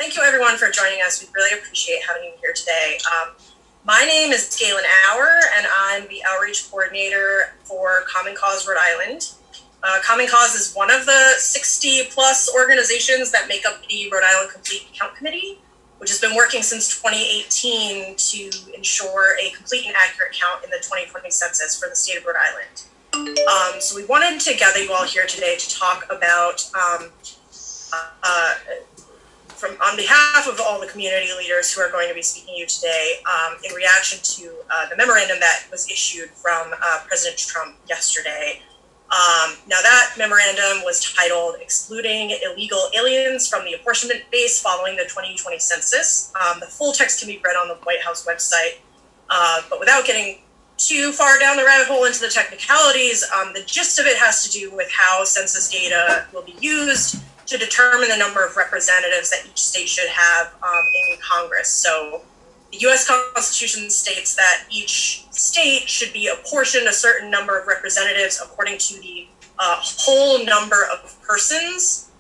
Thank you everyone for joining us. We really appreciate having you here today. My name is Galen Hower, and I'm the outreach coordinator for Common Cause Rhode Island. Common Cause is one of the 60 plus organizations that make up the Rhode Island Complete Count Committee, which has been working since 2018 to ensure a complete and accurate count in the 2020 census for the state of Rhode Island. So we wanted to gather you all here today to talk about, on behalf of all the community leaders who are going to be speaking to you today, in reaction to the memorandum that was issued from President Trump yesterday. Now that memorandum was titled Excluding Illegal Aliens from the Apportionment Base Following the 2020 Census. The full text can be read on the White House website, but without getting too far down the rabbit hole into the technicalities, the gist of it has to do with how census data will be used to determine the number of representatives that each state should have in Congress. So the U.S. Constitution states that each state should be apportioned a certain number of representatives according to the whole number of persons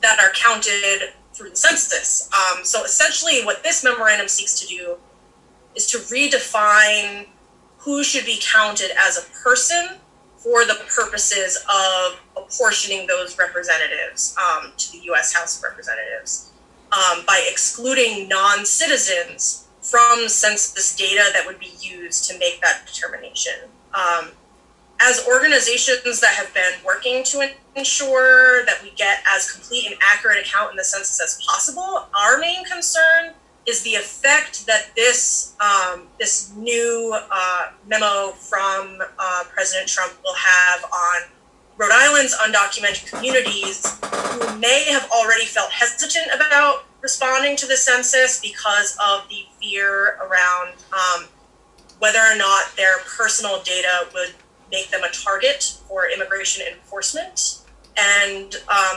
that are counted through the census. So essentially what this memorandum seeks to do is to redefine who should be counted as a person for the purposes of apportioning those representatives to the U.S. House of Representatives by excluding non-citizens from census data that would be used to make that determination. As organizations that have been working to ensure that we get as complete and accurate a count in the census as possible, our main concern is the effect that this new memo from President Trump will have on Rhode Island's undocumented communities who may have already felt hesitant about responding to the census because of the fear around whether or not their personal data would make them a target for immigration enforcement. And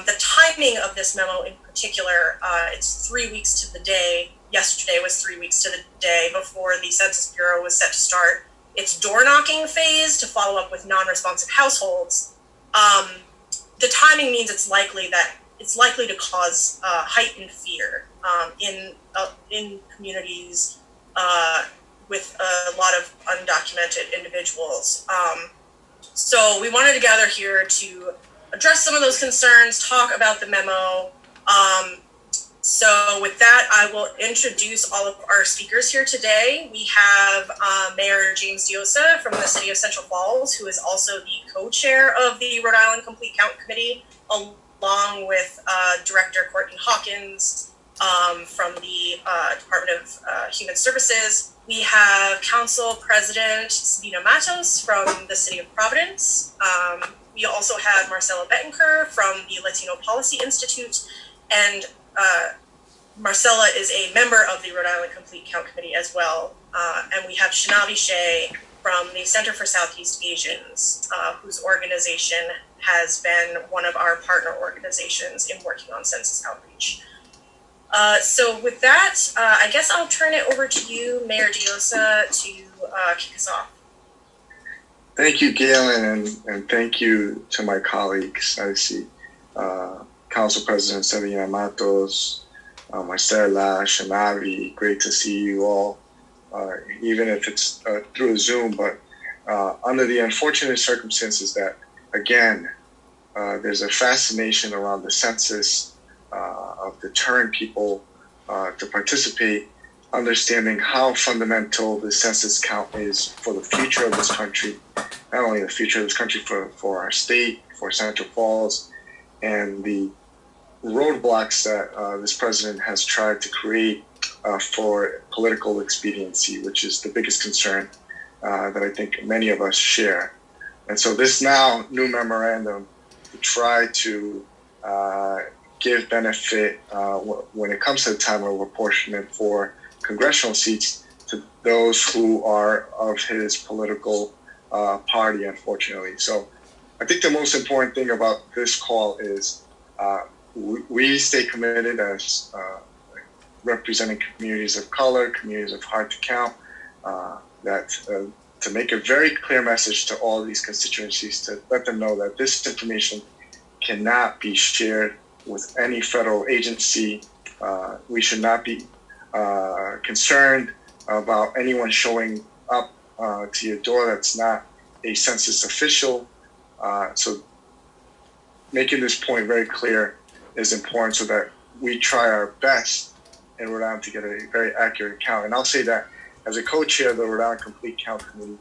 the timing of this memo in particular, it's 3 weeks to the day. Yesterday was 3 weeks to the day before the Census Bureau was set to start its door knocking phase to follow up with non-responsive households. The timing means it's likely to cause heightened fear in communities with a lot of undocumented individuals. So we wanted to gather here to address some of those concerns, talk about the memo. So with that, I will introduce all of our speakers here today. We have Mayor James Diossa from the city of Central Falls, who is also the co-chair of the Rhode Island Complete Count Committee, along with Director Courtney Hawkins from the Department of Human Services. We have Council President Sabina Matos from the city of Providence. We also have Marcelo Bettencourt from the Latino Policy Institute, and Marcella is a member of the Rhode Island Complete Count Committee as well. And we have Shinaba Shea from the Center for Southeast Asians, whose organization has been one of our partner organizations in working on census outreach. So with that, I guess I'll turn it over to you, Mayor Diossa, to kick us off. Thank you, Galen, and thank you to my colleagues. I see Council President Sabina Matos, Marcela, Shinavi, great to see you all, even if it's through Zoom, but under the unfortunate circumstances that, again, there's a fascination around the census of deterring people to participate, understanding how fundamental the census count is for the future of this country, not only the future of this country, for our state, for Central Falls, and the roadblocks that this president has tried to create for political expediency, which is the biggest concern that I think many of us share. And so this now new memorandum to try to give benefit when it comes to the time of apportionment for congressional seats to those who are of his political party, unfortunately. So I think the most important thing about this call is we stay committed as representing communities of color, communities of hard to count, to make a very clear message to all these constituencies to let them know that this information cannot be shared with any federal agency we should not be concerned about anyone showing up to your door that's not a census official. So making this point very clear is important so that we try our best in Rhode Island to get a very accurate count. And I'll say that as a co-chair of the Rhode Island Complete Count Committee,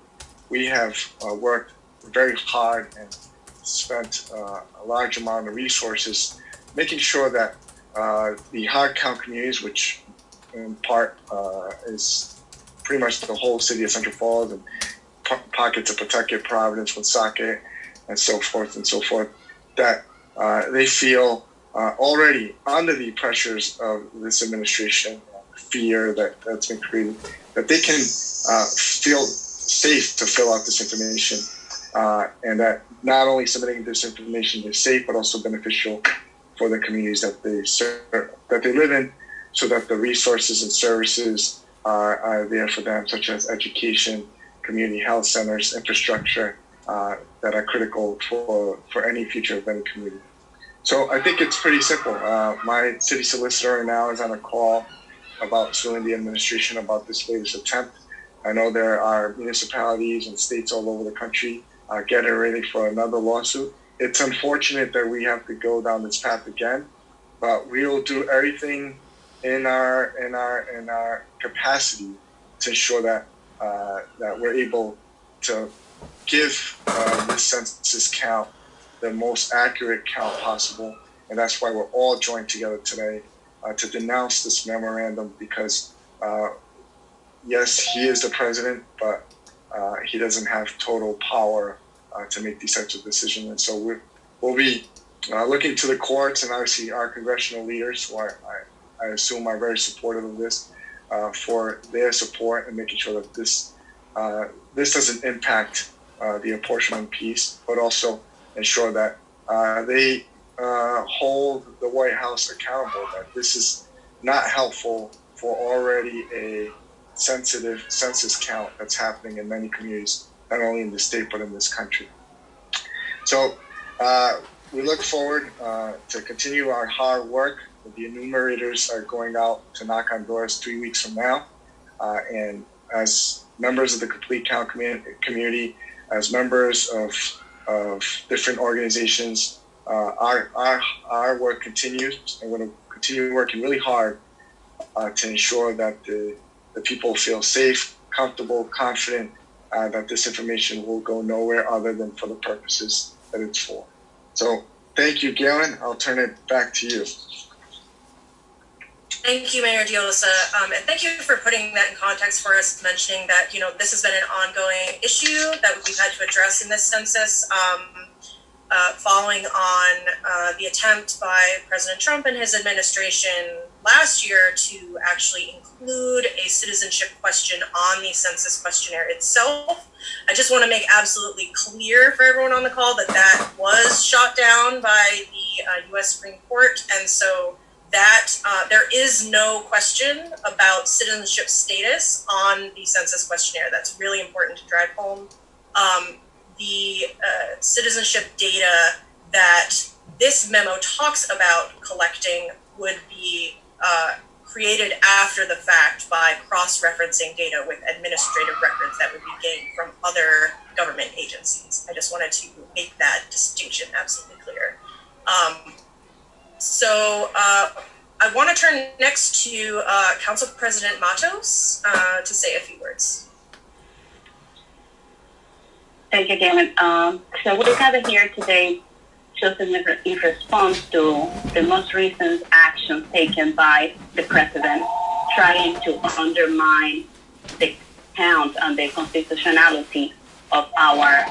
we have worked very hard and spent a large amount of resources making sure that the hard count communities, which in part is pretty much the whole city of Central Falls and pockets of Pawtucket, Providence, Woonsocket, and so forth, that they feel already under the pressures of this administration, fear that's been created, that they can feel safe to fill out this information, and that not only submitting this information is safe, but also beneficial for the communities that they serve, that they live in, so that the resources and services are there for them, such as education, community health centers, infrastructure, that are critical for any future of any community. So I think it's pretty simple. My city solicitor right now is on a call about suing the administration about this latest attempt. I know there are municipalities and states all over the country getting ready for another lawsuit. It's unfortunate that we have to go down this path again, but we will do everything in our capacity to ensure that that we're able to give this census count the most accurate count possible. And that's why we're all joined together today to denounce this memorandum, because yes, he is the president, but he doesn't have total power to make these types of decisions. And so we'll be looking to the courts and obviously our congressional leaders, who I assume are very supportive of this, for their support and making sure that this doesn't impact the apportionment piece, but also ensure that they hold the White House accountable, that this is not helpful for already a sensitive census count that's happening in many communities, not only in the state, but in this country. So we look forward to continue our hard work. The enumerators are going out to knock on doors 3 weeks from now. And as members of the Complete Count community, as members of different organizations, our work continues, and we're going to continue working really hard to ensure that the people feel safe, comfortable, confident, that this information will go nowhere other than for the purposes that it's for. So thank you, Galen. I'll turn it back to you. Thank you, Mayor Diossa, and thank you for putting that in context for us, mentioning that, this has been an ongoing issue that we've had to address in this census, following on the attempt by President Trump and his administration last year to actually include a citizenship question on the census questionnaire itself. I just want to make absolutely clear for everyone on the call that that was shot down by the U.S. Supreme Court, and so that there is no question about citizenship status on the census questionnaire. That's really important to drive home. The citizenship data that this memo talks about collecting would be created after the fact by cross-referencing data with administrative records that would be gained from other government agencies. I just wanted to make that distinction absolutely clear. So I want to turn next to Council President Matos to say a few words. Thank you, Galen. So we gather here today just in response to the most recent actions taken by the president trying to undermine the count and the constitutionality of our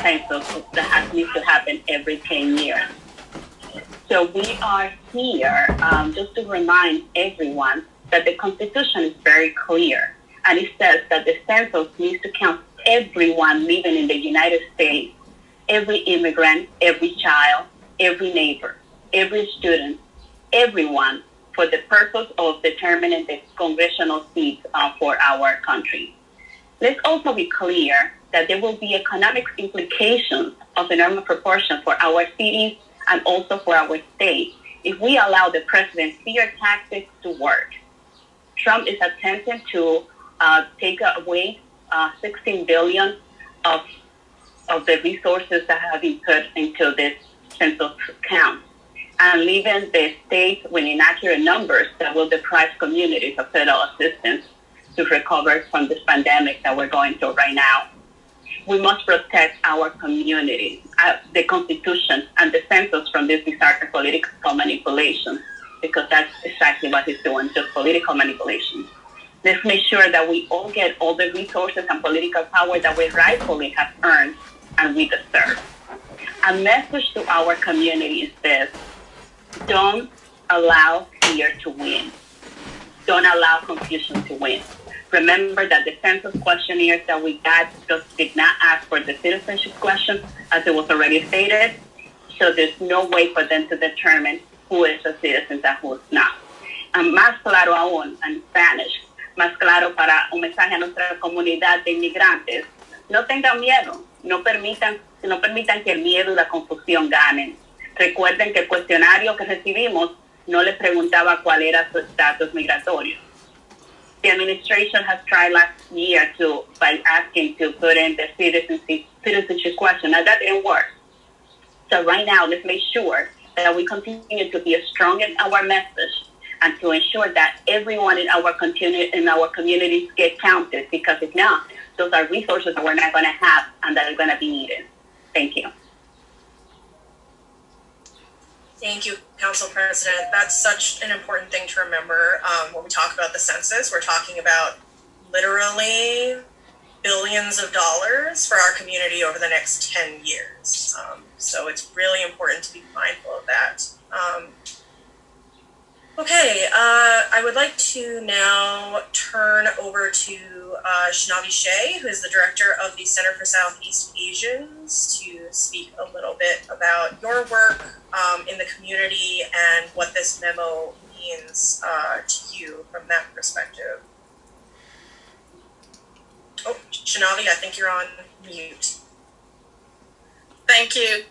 census that needs to happen every 10 years. So we are here just to remind everyone that the Constitution is very clear, and it says that the census needs to count everyone living in the United States, every immigrant, every child, every neighbor, every student, everyone, for the purpose of determining the congressional seats for our country. Let's also be clear that there will be economic implications of enormous proportion for our cities and also for our state If we allow the president's fear tactics to work, Trump is attempting to take away $16 billion of the resources that have been put into this census count, and leaving the states with inaccurate numbers that will deprive communities of federal assistance to recover from this pandemic that we're going through right now. We must protect our communities, the Constitution, and the census from this bizarre political manipulation, because that's exactly what he's doing, just political manipulation. Let's make sure that we all get all the resources and political power that we rightfully have earned and we deserve. A message to our community is this: don't allow fear to win. Don't allow confusion to win. Remember that the census questionnaires that we got just did not ask for the citizenship question, as it was already stated. So there's no way for them to determine who is a citizen and who is not. Más claro aún, en Spanish, más claro para un mensaje a nuestra comunidad de inmigrantes: no tengan miedo, no permitan que el miedo y la confusión ganen. Recuerden que el cuestionario que recibimos no les preguntaba cuál era su estatus migratorio. The administration has tried last year by asking to put in the citizenship question, and that didn't work. So right now, let's make sure that we continue to be strong in our message and to ensure that everyone in our communities get counted, because if not, those are resources that we're not going to have and that are going to be needed. Thank you. Thank you, Council President. That's such an important thing to remember when we talk about the census. We're talking about literally billions of dollars for our community over the next 10 years. So it's really important to be mindful of that. Okay, I would like to now turn over to Shinaba Shea, who is the director of the Center for Southeast Asians, to speak a little bit about your work in the community and what this memo means to you from that perspective. Oh, Shinaba, I think you're on mute. Thank you.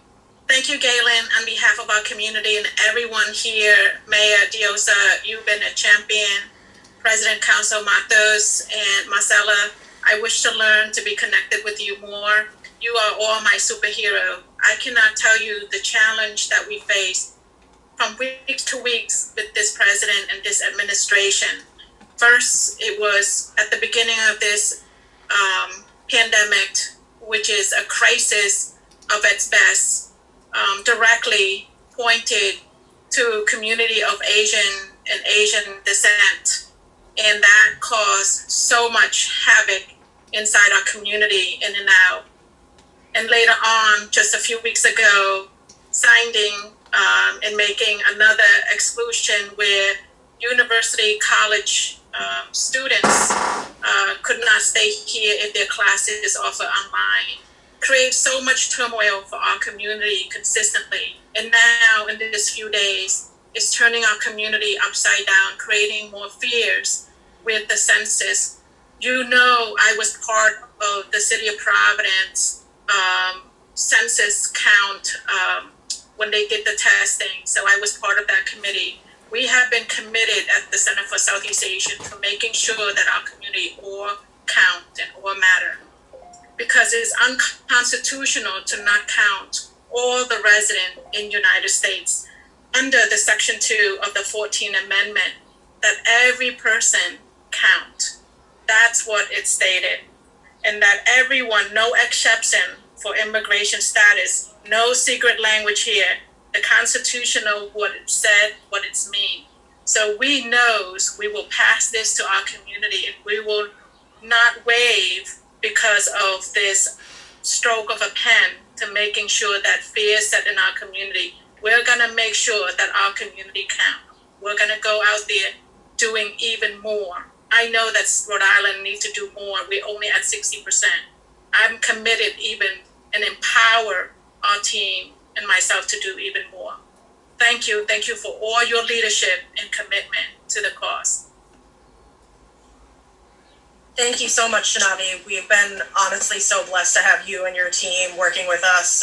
Thank you, Galen, on behalf of our community and everyone here. Mayor Diossa, you've been a champion. President Council Matos and Marcelo, I wish to learn to be connected with you more. You are all my superhero. I cannot tell you the challenge that we face from week to week with this president and this administration. First, it was at the beginning of this pandemic, which is a crisis of its best. Directly pointed to community of Asian and Asian descent, and that caused so much havoc inside our community in and out. And later on, just a few weeks ago, signing and making another exclusion where university college students could not stay here if their classes is offered online. Create so much turmoil for our community consistently. And now in this few days, it's turning our community upside down, creating more fears with the census. You know, I was part of the City of Providence census count when they did the testing. So I was part of that committee. We have been committed at the Center for Southeast Asia to making sure that our community all count and all matter, because it's unconstitutional to not count all the residents in United States under the Section 2 of the 14th Amendment, that every person count. That's what it stated. And that everyone, no exception for immigration status, no secret language here. The Constitution knows what it said, what it's mean. So we knows we will pass this to our community, and we will not waive because of this stroke of a pen to making sure that fear is set in our community. We're going to make sure that our community count. We're going to go out there doing even more. I know that Rhode Island needs to do more. We're only at 60%. I'm committed even and empower our team and myself to do even more. Thank you. Thank you for all your leadership and commitment to the cause. Thank you so much, Shinabi. We've been honestly so blessed to have you and your team working with us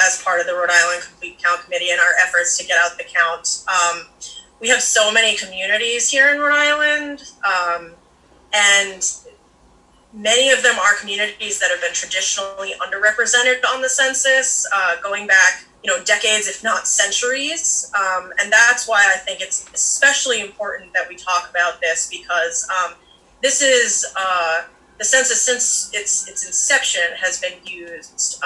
as part of the Rhode Island Complete Count Committee in our efforts to get out the count. We have so many communities here in Rhode Island, and many of them are communities that have been traditionally underrepresented on the census, going back, decades, if not centuries. And that's why I think it's especially important that we talk about this, because this is the census, since its inception, has been used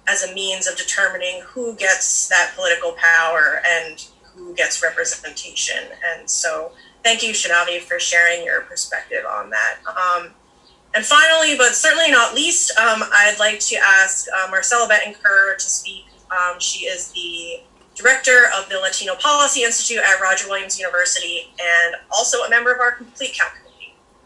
as a means of determining who gets that political power and who gets representation. And so thank you, Shinabi, for sharing your perspective on that. And finally, but certainly not least, I'd like to ask Marcelo Bettencourt to speak. She is the director of the Latino Policy Institute at Roger Williams University and also a member of our Complete Count Committee.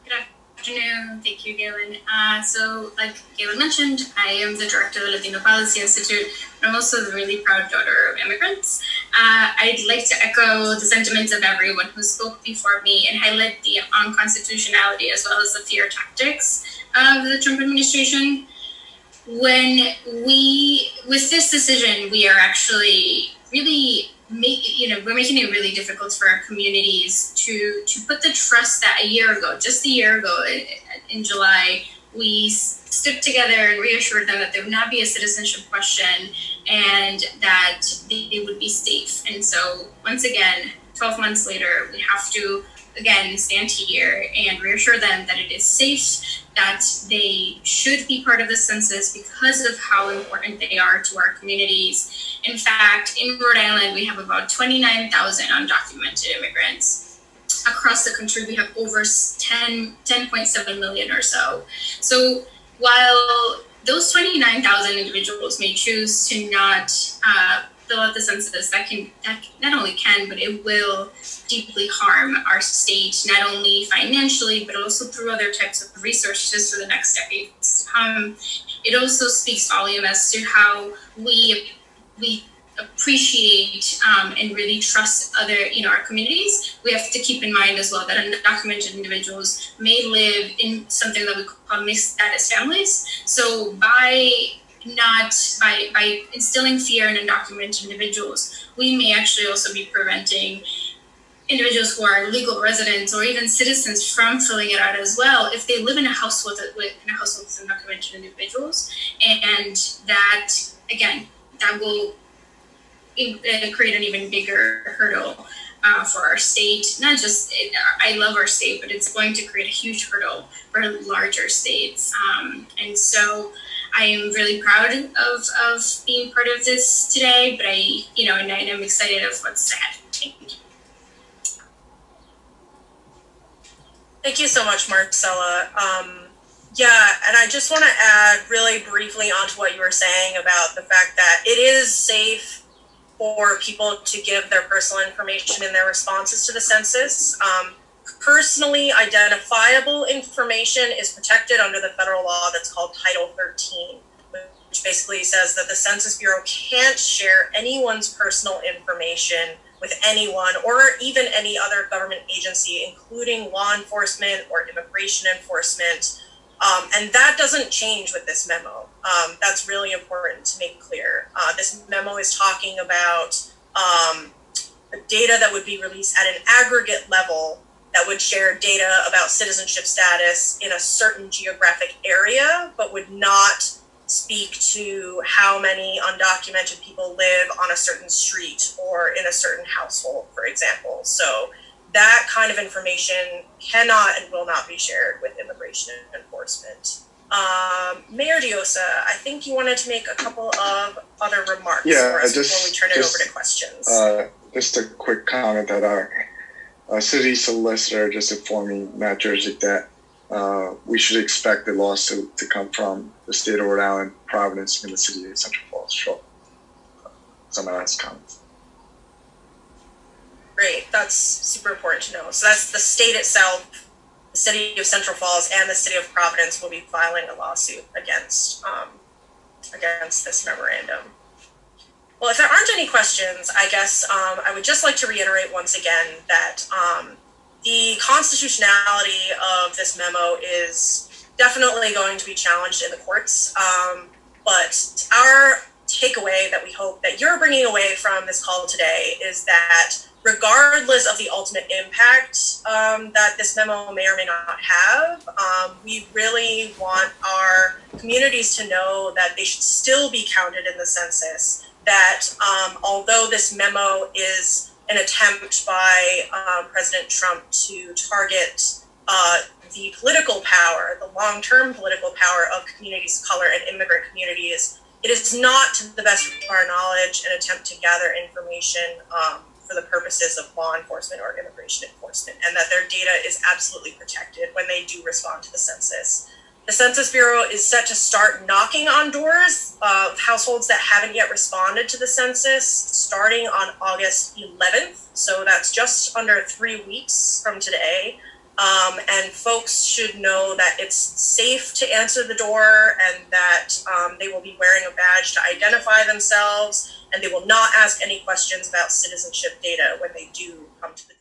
Good afternoon. Thank you, Galen. So like Galen mentioned, I am the director of the Latino Policy Institute, but I'm also the really proud daughter of immigrants. I'd like to echo the sentiments of everyone who spoke before me and highlight the unconstitutionality as well as the fear tactics of the Trump administration. With this decision, we are actually really we're making it really difficult for our communities to put the trust that just a year ago in July, we stood together and reassured them that there would not be a citizenship question and that they would be safe. And so once again, 12 months later, we have to again stand here and reassure them that it is safe, that they should be part of the census because of how important they are to our communities. In fact, in Rhode Island, we have about 29,000 undocumented immigrants. Across the country, we have over 10.7 million or so. So while those 29,000 individuals may choose to not fill out the census, that not only can, but it will deeply harm our state, not only financially, but also through other types of resources for the next decades to come. It also speaks volume as to how we appreciate and really trust our communities. We have to keep in mind as well that undocumented individuals may live in something that we call mixed status families. So by instilling fear in undocumented individuals, we may actually also be preventing individuals who are legal residents or even citizens from filling it out as well if they live in a household with undocumented individuals. And that, again, that will create an even bigger hurdle for our state. I love our state, but it's going to create a huge hurdle for larger states. And so I am really proud of being part of this today, but and I'm excited of what's ahead. Thank you. Thank you so much, Marcella. And I just want to add really briefly onto what you were saying about the fact that it is safe for people to give their personal information in their responses to the census. Personally identifiable information is protected under the federal law that's called Title 13, which basically says that the Census Bureau can't share anyone's personal information with anyone or even any other government agency, including law enforcement or immigration enforcement. And that doesn't change with this memo. That's really important to make clear. This memo is talking about the data that would be released at an aggregate level that would share data about citizenship status in a certain geographic area, but would not speak to how many undocumented people live on a certain street or in a certain household, for example. So that kind of information cannot and will not be shared with immigration enforcement. Mayor Diossa, I think you wanted to make a couple of other remarks for us before we turn it over to questions. Just a quick comment that our city solicitor just informed me, Matt Jersey, that we should expect the lawsuit to come from the state of Rhode Island, Providence, and the city of Central Falls. Sure. Someone has comments. Great, that's super important to know. So that's the state itself, the city of Central Falls, and the city of Providence will be filing a lawsuit against this memorandum. Well, if there aren't any questions, I guess I would just like to reiterate once again that the constitutionality of this memo is definitely going to be challenged in the courts. But our takeaway that we hope that you're bringing away from this call today is that regardless of the ultimate impact that this memo may or may not have, we really want our communities to know that they should still be counted in the census, that although this memo is an attempt by President Trump to target the political power, the long-term political power of communities of color and immigrant communities, it is not, to the best of our knowledge, an attempt to gather information for the purposes of law enforcement or immigration enforcement, and that their data is absolutely protected when they do respond to the census. The Census Bureau is set to start knocking on doors of households that haven't yet responded to the census starting on August 11th. So that's just under 3 weeks from today. And folks should know that it's safe to answer the door and that they will be wearing a badge to identify themselves, and they will not ask any questions about citizenship data when they do come to the door.